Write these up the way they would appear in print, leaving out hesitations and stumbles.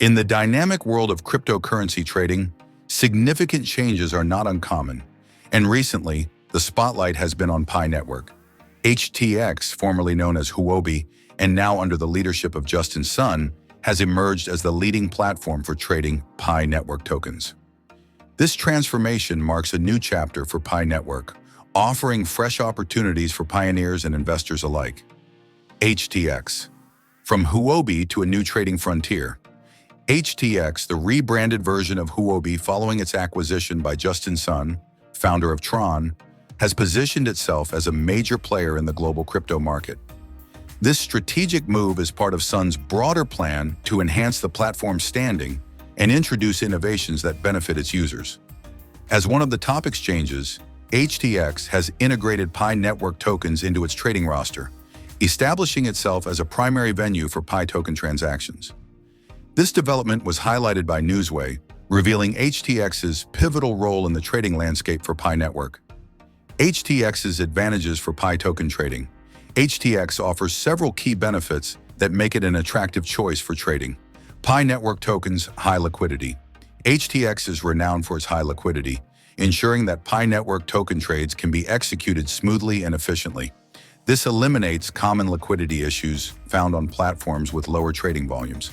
In the dynamic world of cryptocurrency trading, significant changes are not uncommon, and recently, the spotlight has been on PiNetwork. HTX, formerly known as Huobi, and now under the leadership of Justin Sun, has emerged as the leading platform for trading PiNetwork tokens. This transformation marks a new chapter for PiNetwork, offering fresh opportunities for pioneers and investors alike. HTX. From Huobi to a new trading frontier. HTX, the rebranded version of Huobi following its acquisition by Justin Sun, founder of Tron, has positioned itself as a major player in the global crypto market. This strategic move is part of Sun's broader plan to enhance the platform's standing and introduce innovations that benefit its users. As one of the top exchanges, HTX has integrated PiNetwork tokens into its trading roster, establishing itself as a primary venue for Pi token transactions. This development was highlighted by Newsway, revealing HTX's pivotal role in the trading landscape for PiNetwork. HTX's advantages for Pi token trading. HTX offers several key benefits that make it an attractive choice for trading. PiNetwork tokens' high liquidity. HTX is renowned for its high liquidity, ensuring that PiNetwork token trades can be executed smoothly and efficiently. This eliminates common liquidity issues found on platforms with lower trading volumes.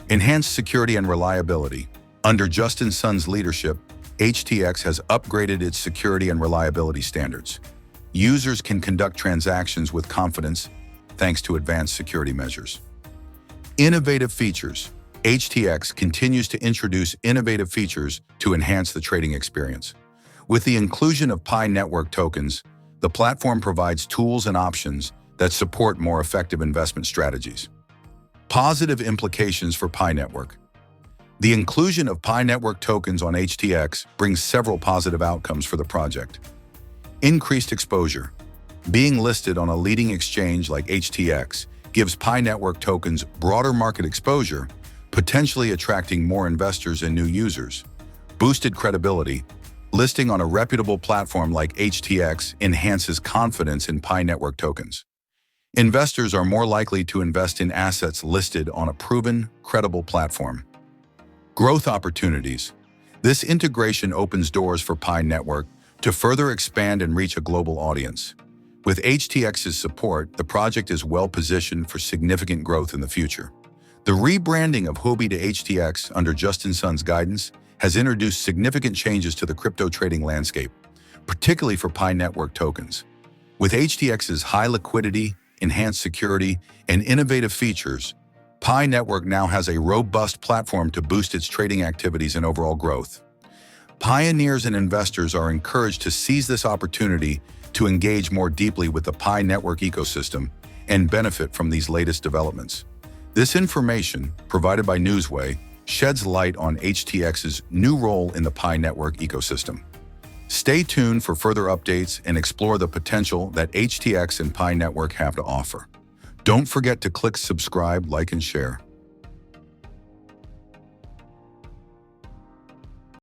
Enhanced security and reliability. Under Justin Sun's leadership, HTX has upgraded its security and reliability standards. Users can conduct transactions with confidence thanks to advanced security measures. Innovative features. HTX continues to introduce innovative features to enhance the trading experience. With the inclusion of PiNetwork tokens, the platform provides tools and options that support more effective investment strategies. Positive implications for PiNetwork. The inclusion of PiNetwork tokens on HTX brings several positive outcomes for the project. Increased exposure. Being listed on a leading exchange like HTX gives PiNetwork tokens broader market exposure, potentially attracting more investors and new users. Boosted credibility. Listing on a reputable platform like HTX enhances confidence in PiNetwork tokens. Investors are more likely to invest in assets listed on a proven, credible platform. Growth opportunities. This integration opens doors for PiNetwork to further expand and reach a global audience. With HTX's support, the project is well positioned for significant growth in the future. The rebranding of Huobi to HTX under Justin Sun's guidance has introduced significant changes to the crypto trading landscape, particularly for PiNetwork tokens. With HTX's high liquidity, enhanced security, and innovative features, PiNetwork now has a robust platform to boost its trading activities and overall growth. Pioneers and investors are encouraged to seize this opportunity to engage more deeply with the PiNetwork ecosystem and benefit from these latest developments. This information, provided by Newsway, sheds light on HTX's new role in the PiNetwork ecosystem. Stay tuned for further updates and explore the potential that HTX and PiNetwork have to offer. Don't forget to click subscribe, like, and share.